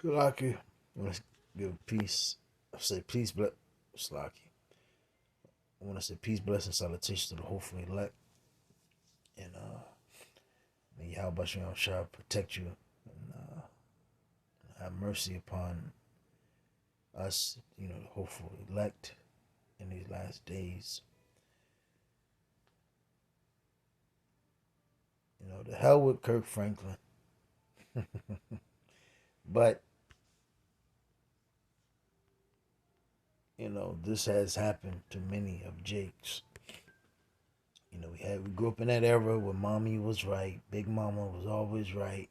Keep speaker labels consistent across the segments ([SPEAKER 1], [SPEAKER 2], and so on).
[SPEAKER 1] Slocky. I want to give peace. I say peace, bless. Slocky. I want to say peace, blessing, salutation to the hopefully elect. And may Yahweh Shem Shah protect you and have mercy upon us, the hopeful elect in these last days. The hell with Kirk Franklin. But, this has happened to many of Jake's. We grew up in that era where mommy was right, Big Mama was always right.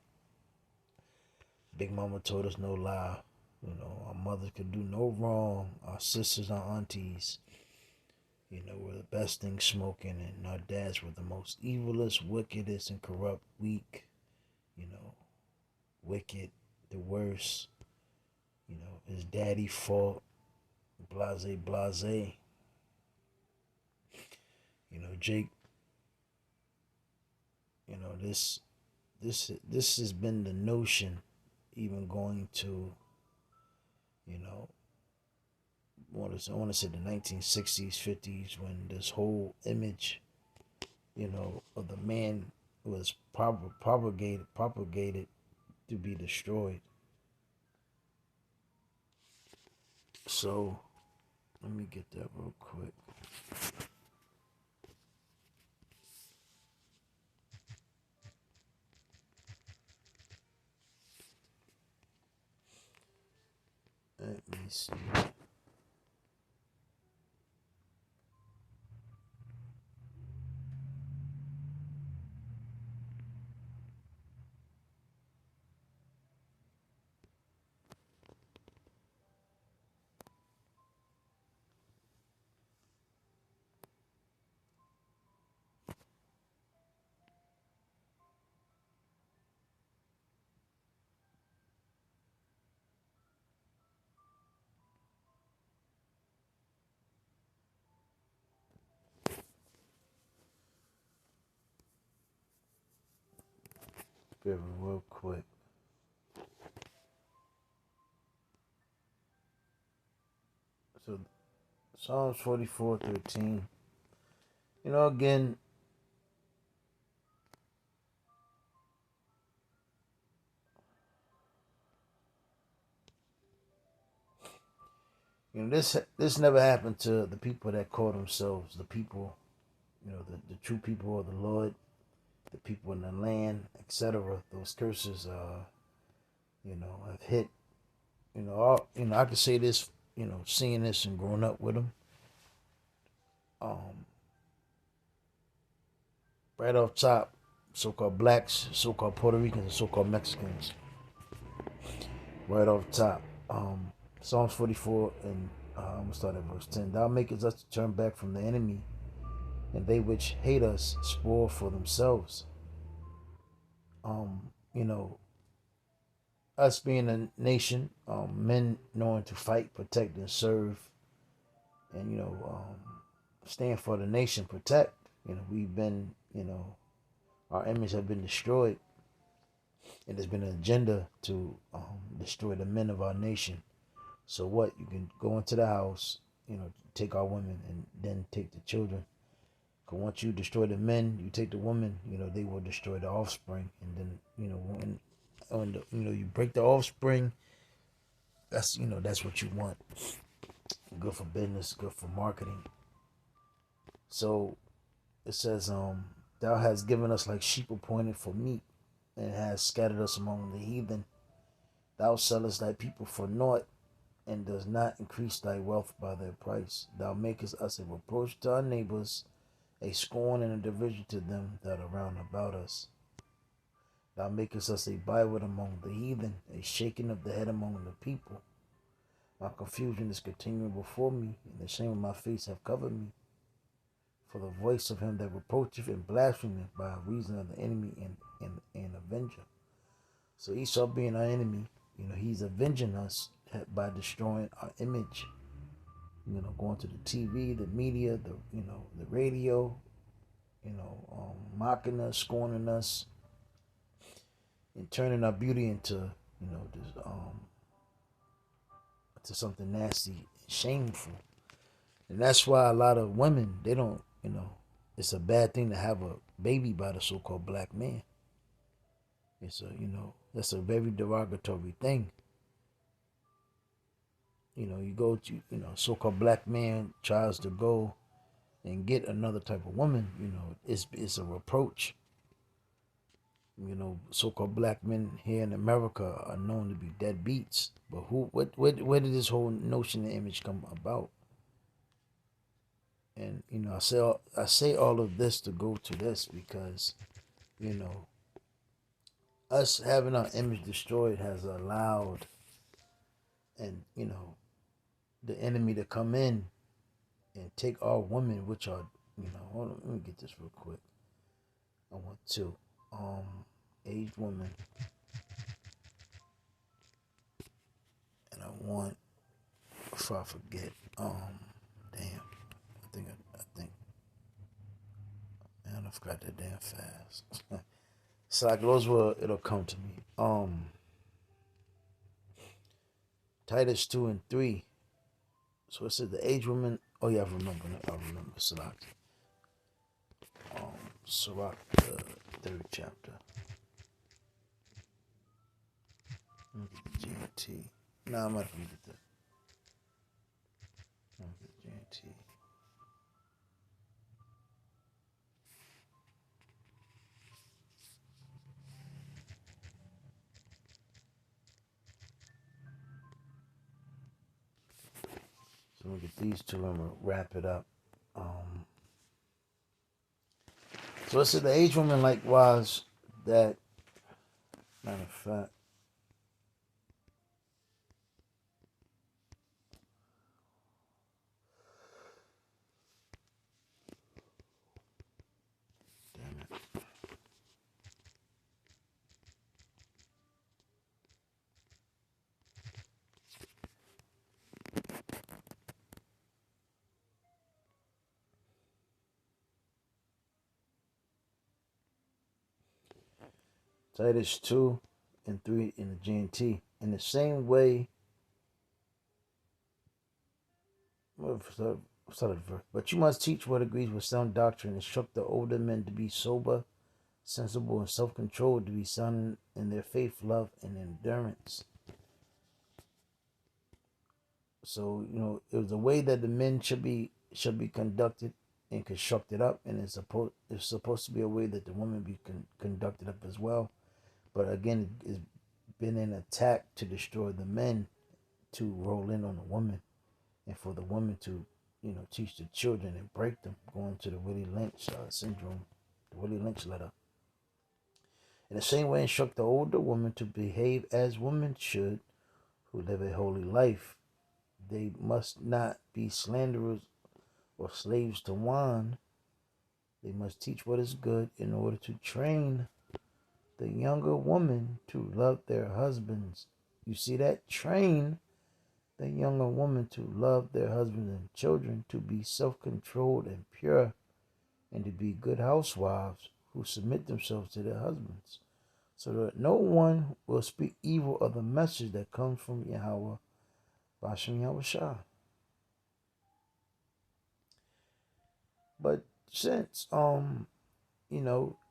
[SPEAKER 1] Big Mama told us no lie. Our mothers could do no wrong. Our sisters, our aunties, were the best thing smoking, and our dads were the most evilest, wickedest, and corrupt, weak, wicked, the worst. His daddy fought, blase, blase. Jake, this has been the notion, even going to, I want to say the 1960s, 50s, when this whole image, of the man was propagated to be destroyed. So, let me get that real quick. Let me see. Very real quick. So Psalms 44:13. Again, this never happened to the people that call themselves the people, the true people of the Lord, the people in the land, etc. Those curses, have hit. I could say this, seeing this and growing up with them. Right off top, so-called blacks, so-called Puerto Ricans, and so-called Mexicans. Right off top, Psalms 44, and I'm gonna start at verse 10. Thou makest us to turn back from the enemy, and they which hate us spoil for themselves. You know, us being a nation, men knowing to fight, protect, and serve, and stand for the nation, protect. We've been, our image have been destroyed, and there's been an agenda to destroy the men of our nation. So what? You can go into the house, take our women, and then take the children. Because once you destroy the men, you take the women. They will destroy the offspring, and then when you break the offspring, that's what you want. Good for business, good for marketing. So it says, thou hast given us like sheep appointed for meat, and hast scattered us among the heathen. Thou sellest thy people for naught, and does not increase thy wealth by their price. Thou makest us a reproach to our neighbors, a scorn and a derision to them that are round about us. Thou makest us a byword among the heathen, a shaking of the head among the people. My confusion is continuing before me, and the shame of my face have covered me. For the voice of him that reproacheth and blasphemeth by reason of the enemy and avenger. So Esau being our enemy, he's avenging us by destroying our image. Going to the TV, the media, the radio, mocking us, scorning us, and turning our beauty into, this to something nasty, shameful. And that's why a lot of women, they don't, it's a bad thing to have a baby by the so-called black man. It's that's a very derogatory thing. You go to, so-called black man tries to go and get another type of woman, it's a reproach. So-called black men here in America are known to be deadbeats. But where did this whole notion and image come about? And I say all of this to go to this because you know us having our image destroyed has allowed, and the enemy to come in and take our women, which are hold on, let me get this real quick. I want to aged woman, and I want, before I forget, damn, I think man, I forgot that damn fast. So like those will, it'll come to me. Titus 2:3. So it says the aged woman. Oh yeah, I remember. Sirach. Sirach, the third chapter. GT. No, I'm not gonna get that. GT. So we get these two and we'll wrap it up. So it said the aged woman likewise that, matter of fact, damn it. Titus 2:3 in the GNT. In the same way, but you must teach what agrees with sound doctrine, instruct the older men to be sober, sensible, and self-controlled, to be sound in their faith, love, and endurance. So it was the way that the men should be conducted and constructed up, and it's supposed to be a way that the women be conducted up as well. But again, it's been an attack to destroy the men, to roll in on the woman, and for the woman to teach the children and break them, going to the Willie Lynch syndrome, the Willie Lynch letter. In the same way, instruct the older woman to behave as women should, who live a holy life. They must not be slanderers or slaves to wine. They must teach what is good in order to train the younger woman to love their husbands. You see that? Train the younger woman to love their husbands and children, to be self-controlled and pure, and to be good housewives who submit themselves to their husbands, so that no one will speak evil of the message that comes from Yahweh, Bashem Yahushua. But since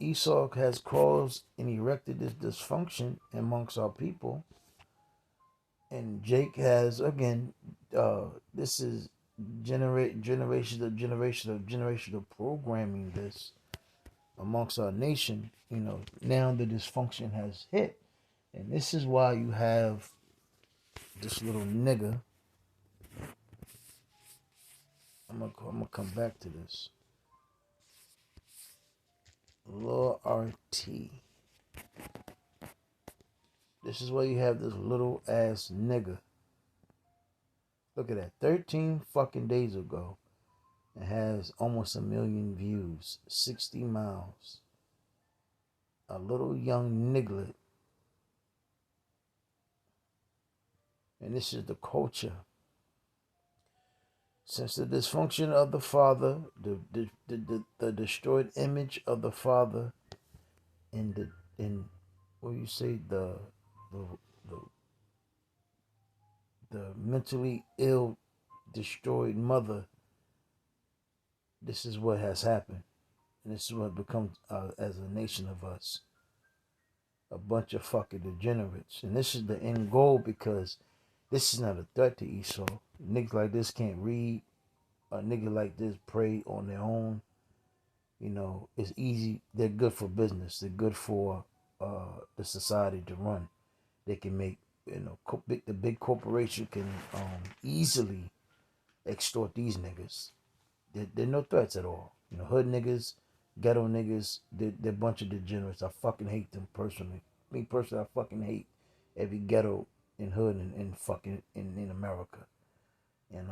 [SPEAKER 1] Esau has caused and erected this dysfunction amongst our people, and Jake has again, this is generations of programming this amongst our nation. Now the dysfunction has hit, and this is why you have this little nigga. I'm gonna come back to this. Law RT. This is why you have this little ass nigga. Look at that. 13 fucking days ago. It has almost 1 million views. 60 miles. A little young niglet. And this is the culture. Since the dysfunction of the father, the destroyed image of the father, in what you say, the the mentally ill, destroyed mother, this is what has happened. And this is what becomes, as a nation of us, a bunch of fucking degenerates. And this is the end goal because this is not a threat to Esau. Niggas like this can't read. A nigga like this pray on their own. You know, it's easy. They're good for business. They're good for the society to run. They can make, you know, the big corporation can easily extort these niggas. They're no threats at all. You know, hood niggas, ghetto niggas, they're a bunch of degenerates. I fucking hate them personally. Me personally, I fucking hate every ghetto and hood in fucking in America. And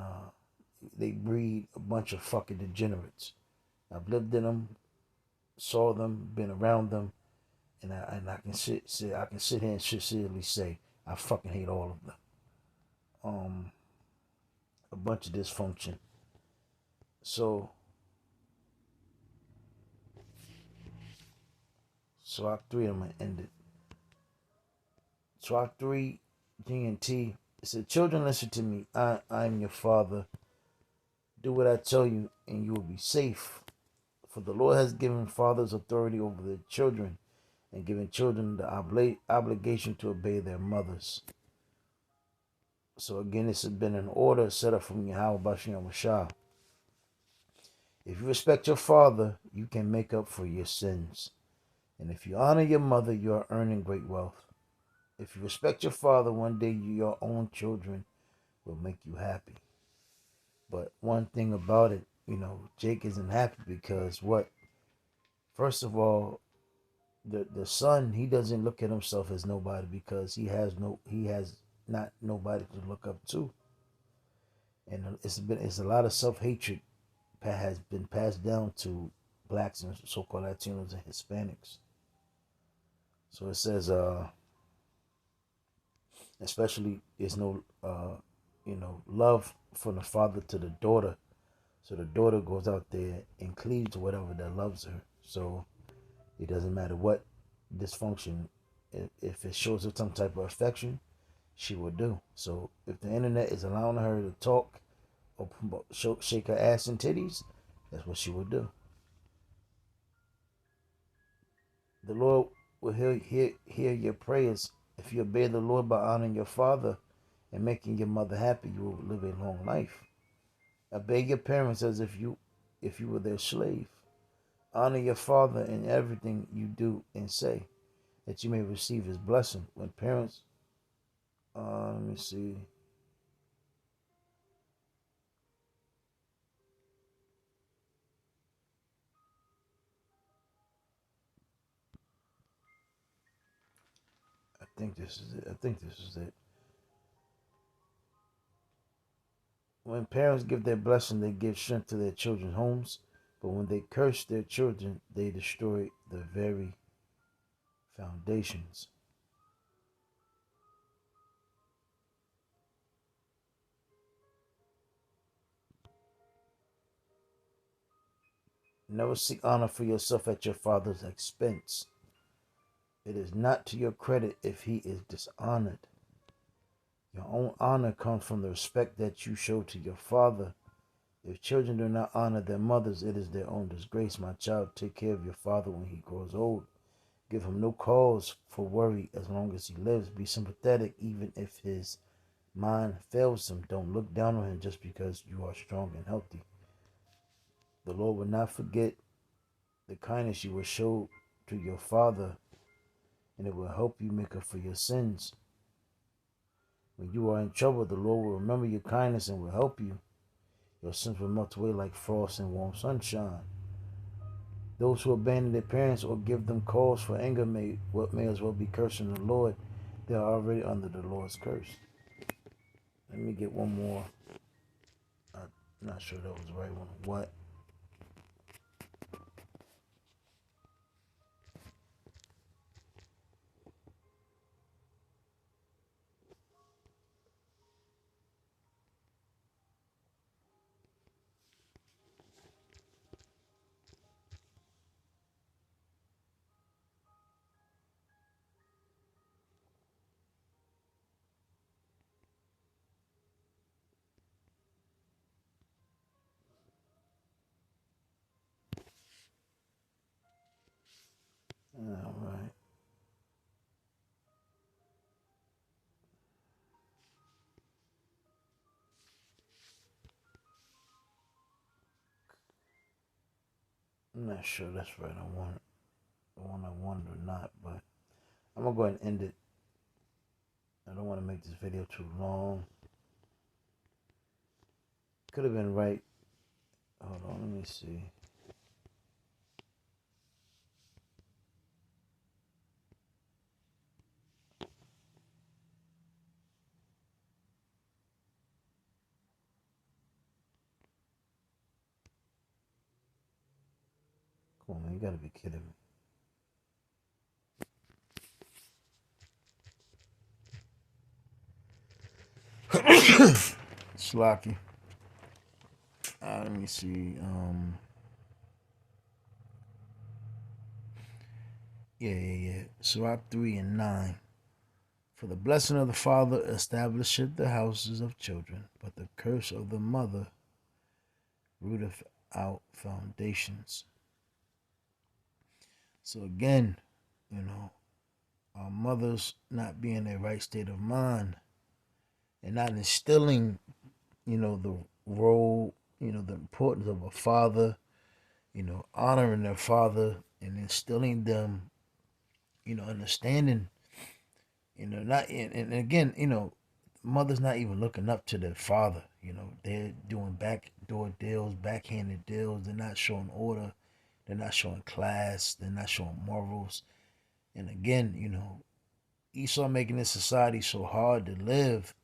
[SPEAKER 1] they breed a bunch of fucking degenerates. I've lived in them, saw them, been around them, and I can sit here and sincerely say I fucking hate all of them. A bunch of dysfunction. So Swap 3, I'm gonna end it. Swap 3, G&T. It said, children, listen to me. I am your father. Do what I tell you, and you will be safe. For the Lord has given fathers authority over their children, and given children the obligation to obey their mothers. So again, this has been an order set up from Yahweh Bashem Shah. If you respect your father, you can make up for your sins. And if you honor your mother, you are earning great wealth. If you respect your father, one day your own children will make you happy. But one thing about it, you know, Jake isn't happy because what? First of all, the son, he doesn't look at himself as nobody because he has not nobody to look up to. And it's a lot of self-hatred has been passed down to blacks and so-called Latinos and Hispanics. So it says especially there's no love from the father to the daughter. So the daughter goes out there and cleaves to whatever that loves her. So it doesn't matter what dysfunction, if it shows her some type of affection, she will do. So if the internet is allowing her to talk or shake her ass and titties, that's what she will do. The Lord will hear your prayers. If you obey the Lord by honoring your father and making your mother happy, you will live a long life. Obey your parents as if you were their slave. Honor your father in everything you do and say, that you may receive his blessing. When parents, let me see. I think this is it. When parents give their blessing, they give strength to their children's homes. But when they curse their children, they destroy the very foundations. Never seek honor for yourself at your father's expense. It is not to your credit if he is dishonored. Your own honor comes from the respect that you show to your father. If children do not honor their mothers, it is their own disgrace. My child, take care of your father when he grows old. Give him no cause for worry as long as he lives. Be sympathetic even if his mind fails him. Don't look down on him just because you are strong and healthy. The Lord will not forget the kindness you will show to your father, and it will help you make up for your sins. When you are in trouble, the Lord will remember your kindness and will help you. Your sins will melt away like frost and warm sunshine. Those who abandon their parents or give them cause for anger may as well be cursing the Lord. They are already under the Lord's curse. Let me get one more. I'm not sure that was the right one. What? All right. I'm not sure that's right. I want the one I wanted or not, but I'm gonna go ahead and end it. I don't want to make this video too long. Could have been right. Hold on, let me see. Come on, man, you gotta be kidding me. Slocky. Let me see. Yeah. Sirach 3 and 9. For the blessing of the father establisheth the houses of children, but the curse of the mother rooteth out foundations. So again, you know, our mothers not being in a right state of mind and not instilling, the role, the importance of a father, honoring their father and instilling them, understanding, not and again, mothers not even looking up to their father. They're doing backdoor deals, backhanded deals. They're not showing order. They're not showing class. They're not showing morals. And again, Esau making this society so hard to live.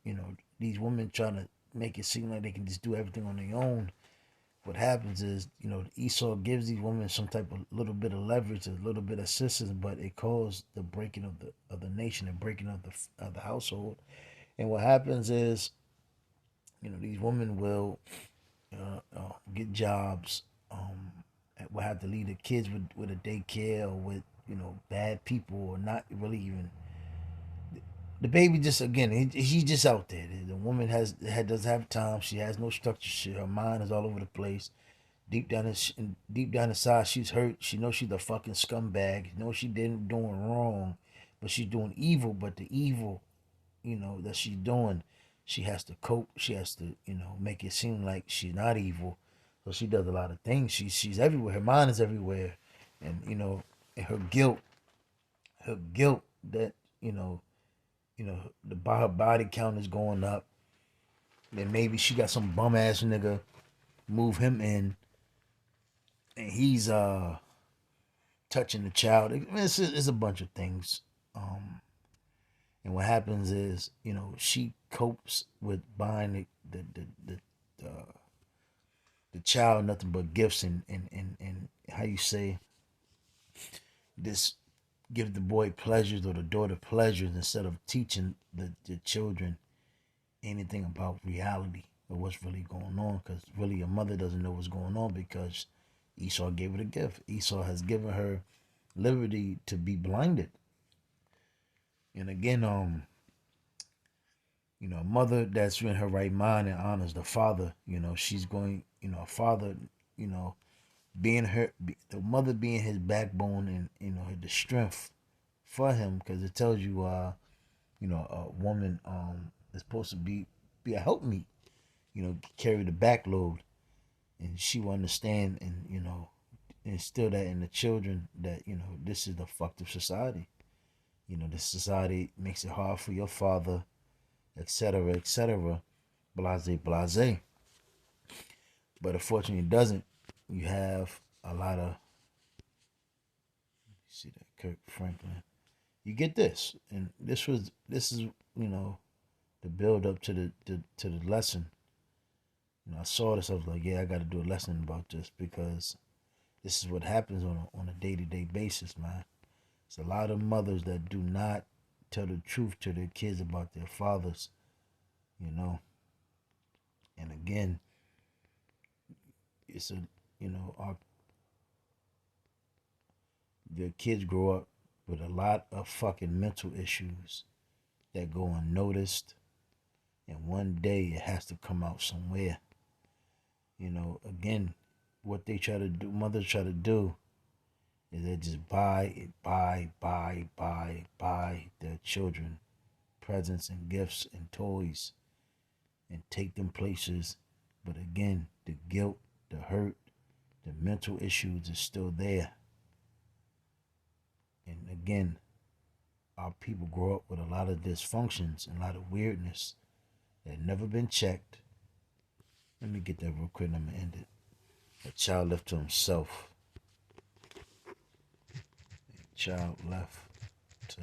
[SPEAKER 1] These women trying to make it seem like they can just do everything on their own. What happens is, Esau gives these women some type of little bit of leverage, a little bit of assistance, but it caused the breaking of the nation and breaking of the household. And what happens is, these women will get jobs, will have to leave the kids with a daycare or with bad people or not really even the baby. Just again, he's just out there. The woman doesn't have time. She has no structure. Her mind is all over the place. Deep down inside, she's hurt. She knows she's a fucking scumbag. She knows she didn't doing wrong, but she's doing evil. But the evil, that she's doing, she has to cope. She has to, make it seem like she's not evil. So she does a lot of things. She's everywhere. Her mind is everywhere, and and her guilt that her body count is going up. Then maybe she got some bum ass nigga move him in, and he's touching the child. It's a bunch of things. And what happens is, she copes with buying the child nothing but gifts and how you say this, give the boy pleasures or the daughter pleasures instead of teaching the children anything about reality or what's really going on, because really your mother doesn't know what's going on because Esau gave her a gift. Esau has given her liberty to be blinded. And again, a mother that's in her right mind and honors the father, she's going, a father, you know, being the mother being his backbone and, the strength for him, because it tells you, a woman is supposed to be a helpmeet, carry the back load, and she will understand and, instill that in the children that, this is the fucked up society. This society makes it hard for your father, etc., etc., blase, blase. But unfortunately, it doesn't. You have a lot of, see that Kirk Franklin. You get this, and this is the build up to the lesson. I saw this. I was like, yeah, I got to do a lesson about this because this is what happens on a day-to-day basis, man. It's a lot of mothers that do not tell the truth to their kids about their fathers, you know. And again, it's a our the kids grow up with a lot of fucking mental issues that go unnoticed, and one day it has to come out somewhere. Again, what they try to do, mothers try to do, is they just buy their children presents and gifts and toys and take them places. But again, the guilt, the hurt, the mental issues is still there. And again, our people grow up with a lot of dysfunctions and a lot of weirdness that never been checked. Let me get that real quick and I'm gonna end it. A child left to himself. A child left to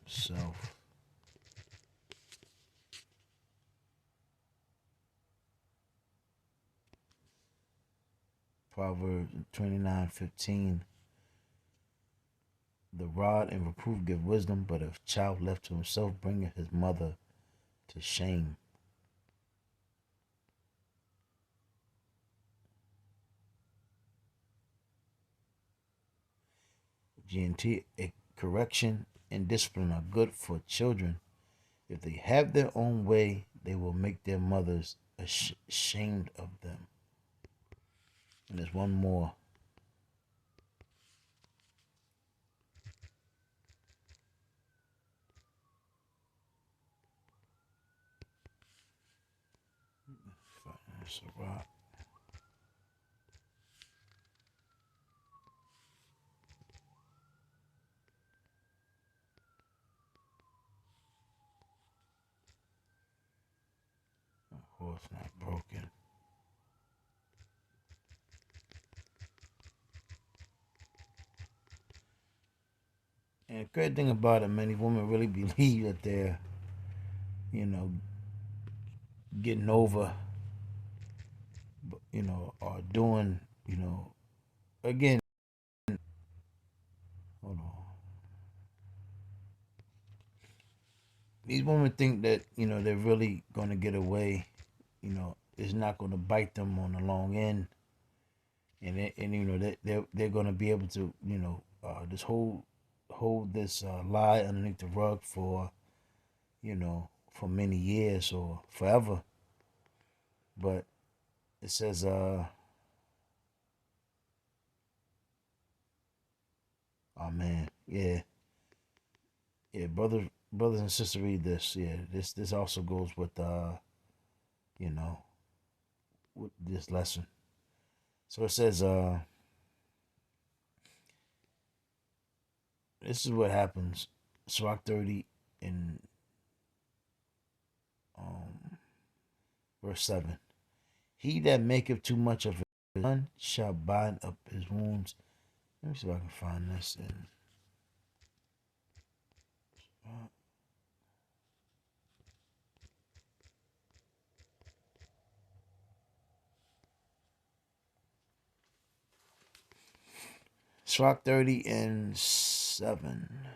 [SPEAKER 1] himself. Proverbs 29:15. The rod and reproof give wisdom, but a child left to himself bringeth his mother to shame. GNT, a correction and discipline are good for children. If they have their own way, they will make their mothers ashamed of them. And there's one more. That's a rock. My horse not broken. And the great thing about it, many women really believe that they're, you know, getting over, or doing, again, hold on. These women think that, they're really going to get away, it's not going to bite them on the long end. And they're going to be able to, this hold this lie underneath the rug for, for many years or forever. But it says, oh man, yeah, brothers and sisters, read this. Yeah, this also goes with you know, with this lesson. So it says, this is what happens. Sirach 30 in verse 7. He that maketh too much of his son shall bind up his wounds. Let me see if I can find this in Sirach 30 and 7.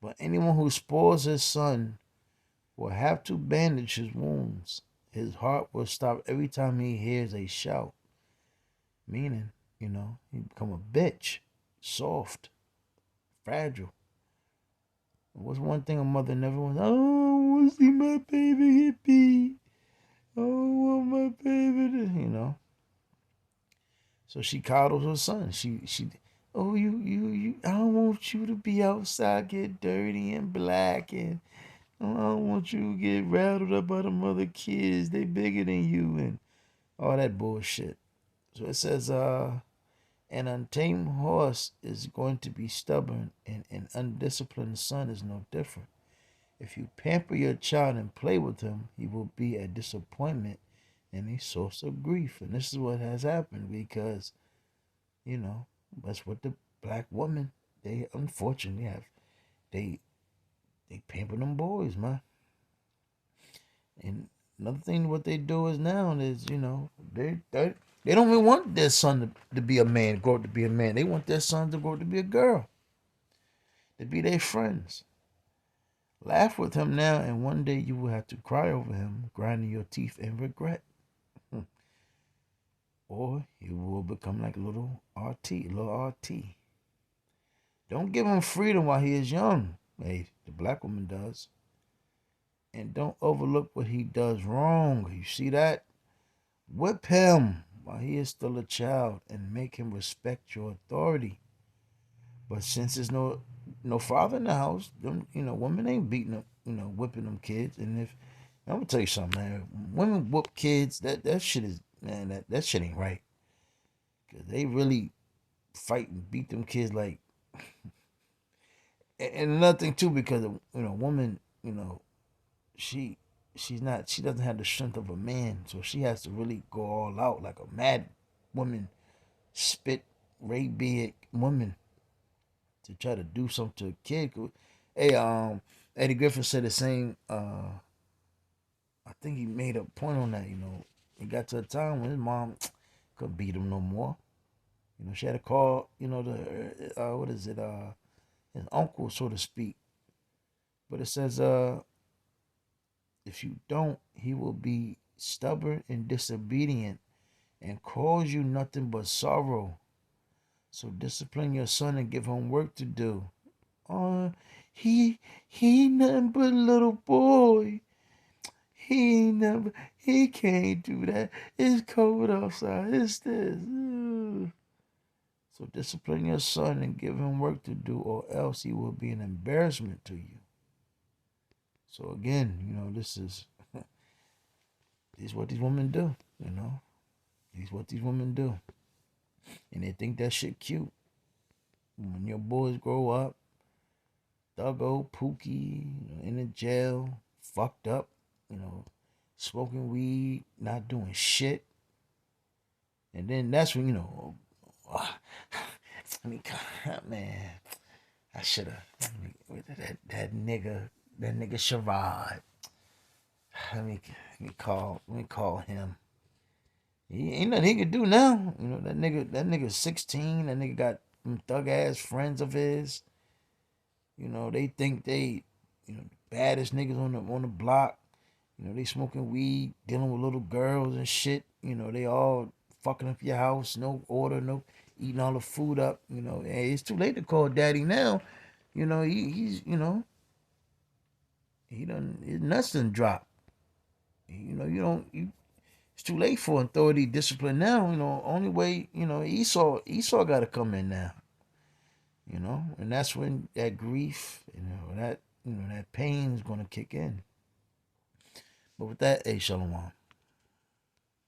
[SPEAKER 1] But anyone who spoils his son will have to bandage his wounds. His heart will stop every time he hears a shout. Meaning, he become a bitch, soft, fragile. What's one thing a mother never wants? I don't want to see my baby get beat. I don't want my baby to. So she coddles her son. Oh, you. I don't want you to be outside, get dirty and black, and I don't want you to get rattled up by them other kids. They bigger than you and all that bullshit. So it says, an untamed horse is going to be stubborn, and an undisciplined son is no different. If you pamper your child and play with him, he will be a disappointment and a source of grief. And this is what has happened because, that's what the black woman, they unfortunately have. They pamper them boys, man. And another thing, what they do is now is, they don't even want their son to be a man, grow up to be a man. They want their son to grow up to be a girl, to be their friends. Laugh with him now, and one day you will have to cry over him, grinding your teeth in regret. Or you will become like little RT. Don't give him freedom while he is young. Hey, the black woman does. And don't overlook what he does wrong. You see that? Whip him. while he is still a child and make him respect your authority. But since there's no father in the house, them women ain't beating them, whipping them kids. And if I'm gonna tell you something, man, women whoop kids. That shit is, man. That shit ain't right. Cause they really fight and beat them kids like. And another thing too, because woman, she she doesn't have the strength of a man, so she has to really go all out like a mad woman, spit, rabiate woman to try to do something to a kid. Hey, Eddie Griffin said the same. I think he made a point on that. It got to a time when his mom couldn't beat him no more. She had to call. The what is it? His uncle, so to speak. But it says, if you don't, he will be stubborn and disobedient and cause you nothing but sorrow. So discipline your son and give him work to do. Uh, he nothing but a little boy. He can't do that. It's cold outside. It's this. So discipline your son and give him work to do, or else he will be an embarrassment to you. So again, this is what these women do. These what these women do, and they think that shit cute. When your boys grow up, Thuggo, Pookie, in the jail, fucked up, smoking weed, not doing shit. And then that's when, I mean, man, I should have, that nigga Sherrod. Let me call him. He ain't nothing he can do now. That nigga's 16. That nigga got them thug ass friends of his. They think they, the baddest niggas on the block. They smoking weed, dealing with little girls and shit. They all fucking up your house, no order, no eating all the food up. Hey, it's too late to call daddy now. He's he done his nuts done dropped. It's too late for authority discipline now. Only way, Esau got to come in now. And that's when that grief, that pain is gonna kick in. But with that, hey, Shalom.